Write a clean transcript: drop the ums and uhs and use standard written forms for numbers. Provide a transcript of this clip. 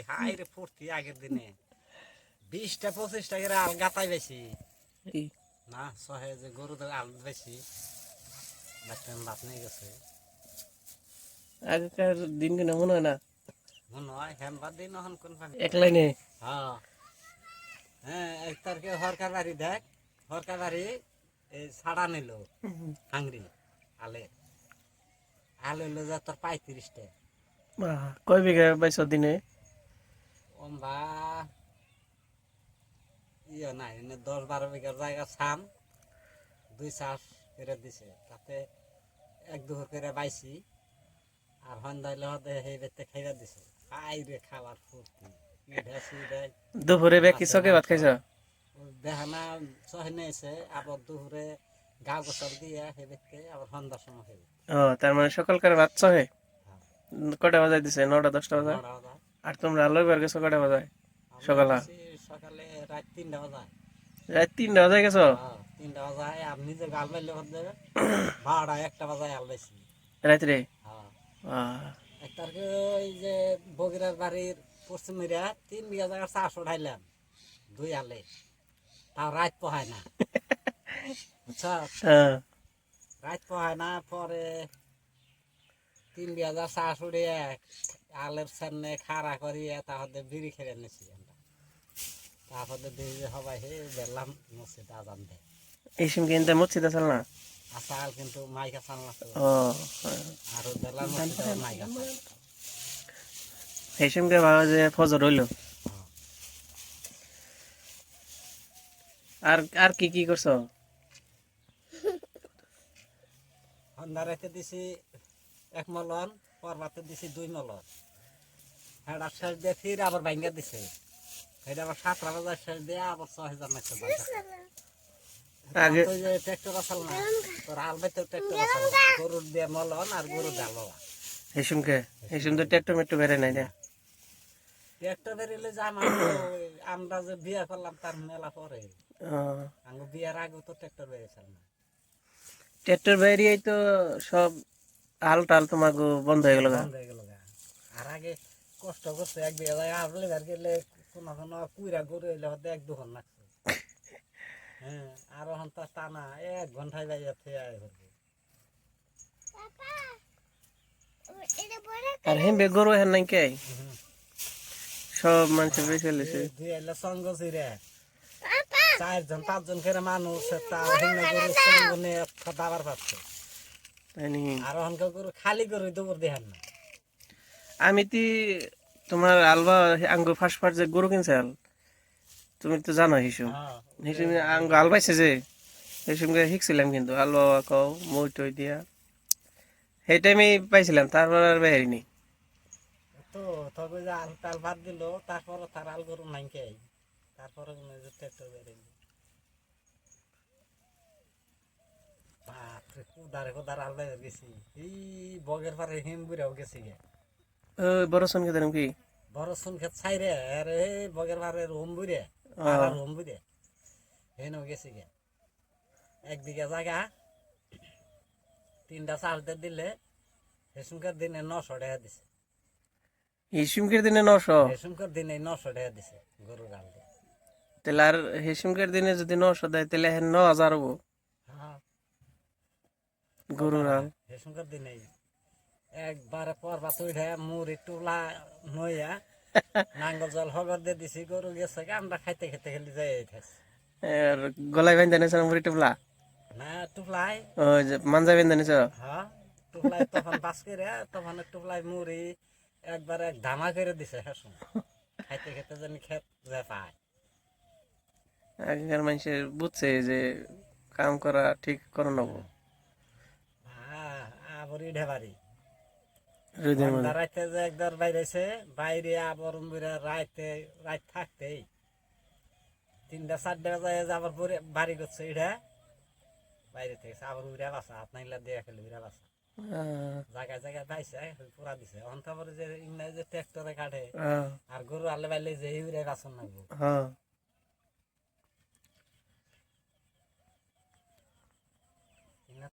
high রে ফুর্তি আগের দিনে 20টা 25টা করে আল গাতাই বেশি না সহে যে গরুদের আল বেশি বাচ্চান বাপ নিয়ে গেছে আগেকার দিন কেন মনে হয় না মনে হয় হেমবার দিন হন কোন পানি এক লাইনে হ্যাঁ হ্যাঁ এক তারিখে হরকার বাড়ি দেখ হরকার বাড়ি এই ছাড়া নিল হাংরি আলে আল হইলো যা তোর 35টা কয় বিঘা বাইছ দিনে ওমবা ইয়ে নাই 10-12 বিঘার জায়গা ছাম 2 চাষ করে দিছে তাতে 1-2 করে বাইছি আর হন্দাইলে হতে সেই বেতে খাইবা দিছে খাই রে খাবার ফুর্তি দুপুরে বেকি চকে ভাত খাইছ দেহানা সহে এসে আবার দুপুরে গা গোসল দিয়ে সেই বেতে আবার সন্ধ্যার সময় খাইবে ও তার মানে সকালকার ভাত চহে কটা বাজাই দিছে 9টা 10টা বাজায় আর তোমরা লইবার গেছো কটা বাজায় সকালে সকালে রাত 3টা বাজায় রাত 3টা বাজায় গেছো 3টা বাজায় আপনি যে গাল বাইলে হতে যাবে 12টা 1টা বাজায় আল বাইছি রাত্রে এক তারিখে ওই যে বগিরার বাড়ির পশ্চিম এরিয়া 3 বিঘা জায়গা চাষ উঠাইলাম 2 আলে তাও রাত পোহায় না বুঝছ রাত পোহায় না পরে 3 বিঘা জায়গা চাষ উঠিয়ে আলের সামনে খাড়া করিয়ে তাহলে বিড়ি খেয়ে নিছি আমরা তারপরে দেখি যে সবাই হে বেরলাম মসজিদ আজান দেয় এই সময় কিন্তু মসজিদ আসল না আসাল কিন্তু মাইকা চাল না ও আর বেরলাম মসজিদ মাইকা এই সময় ভাবা যে ফজর হইল আর আর কি কি করছো সন্ধ্যা রাতে দিছি 1 মলন পরবাতে দিছি 2 মলন হেডার শেষ দিয়ে ফির আবার ভাঙ্গা দিছে এটা আবার 7টা বাজার শেষ দিয়ে আবার 6000 নাকছে আগে যে ট্রাক্টর আসল না তোর আলবাইতে ট্রাক্টর আসল গরুর দিয়ে মলন আর গরু ডালবা এই সময় তো ট্রাক্টর মেট্রো বেরে নাই না ট্রাক্টর বেরিলে জানা আমরা যে বিয়ে করলাম তার মেলা পরে আঙ্গু বিয়ের আগে তো ট্রাক্টর বেরিয়েছিল না ট্রাক্টর বেরিয়েই তো সব হাল টাল তোমার বন্ধ হয়ে গেল আর আগে কষ্ট করছে 1 বিঘা জায়গা আবলে বের গেলে কোনো কোনো কুইরা গরু এলে হতে 1-2 লাগছে হ্যাঁ আর এখন তো টানা 1 ঘন্টায় যাইয়া থেকে আয় করবে আর হেমবে গরু হেন নাই কে সব মানুষ বেশি লেছে দুই এলে সঙ্গ ছিরে 4জন 5জন করে মানুষ তাও হেন গরু সঙ্গ নিয়ে দাবার পাচ্ছে আর এখন গরু খালি গরু দৌড় দেখান না আমি তি তোমার আলবা আঙ্গু ফার্স্ট যে গরু কিনছে তুমি তো জানো হিসু হিসু আঙ্গু আলবাইছে যে এই সঙ্গে শিখছিলাম কিন্তু আলবা কও মই টই দিয়া সেই টাইমে পাইছিলাম তারপর আর বেহারিনি তো তবে যে আল তাল বাদ দিল তারপর তার আল গরু নাই কে তারপরে ট্রাক্টর বেরিয়ে বাপরে কুদারে আল বাইরে গেছি এই বগের পারে হিম বুড়াও গেছি গে বড় সন খেতে কি বড় সুন খেত ছাইরে আরে বগের পারে রুম বুড়ে আর রুম বুড়ে হেন গেছি গে একদিকে জায়গা 3টা চাষ দিলে হেসুমকার দিনে 900 টাকা দিছে হিসুমকের দিনে 900 হেসুমকার দিনে 900 টাকা দিছে গরু গাল দিয়ে তাহলে আর হিসুমকের দিনে যদি 900 দেয় তাহলে 9000 হবো গরুর হাল হেসুমকার দিনে একবারে পরবাত উঠে মুড়ি টুলা নইয়া নাঙ্গল জল হগর দিয়ে দিছি গরু গেছে আমরা খাইতে খেতে খেলি যাই আর গলায় বেঁধে নিয়েছ মুড়ি টুপলা না টুপলাই মাঞ্জা বেঁধে নিয়েছ হ্যাঁ টুপলাই তখন বাস করে তখন টুপলাই মুড়ি একবারে ধামা করে দিছে হেসুম খাইতে খেতে জানি খেত যে পায় আগেকার মানুষের বুঝছে যে কাম করা ঠিক করে নেব আবার ইডে বাড়ি রাইতে যে একবার বাইরেছে বাইরে আবার রাত থাকতেই 3টা 4টা বাজে আবার বাড়ি করছে ইডা বাইরে থেকে আবার উড়া বাসা হাত নাইলা দিয়ে খেলে উড়া বাসা জায়গায় জায়গায় পাইছে পুরা দিছে অন্ত যে ইংরেজি ট্রাক্টরে কাটে আর গরু আলে বাইলে যে উড়ে বাসন লাগবে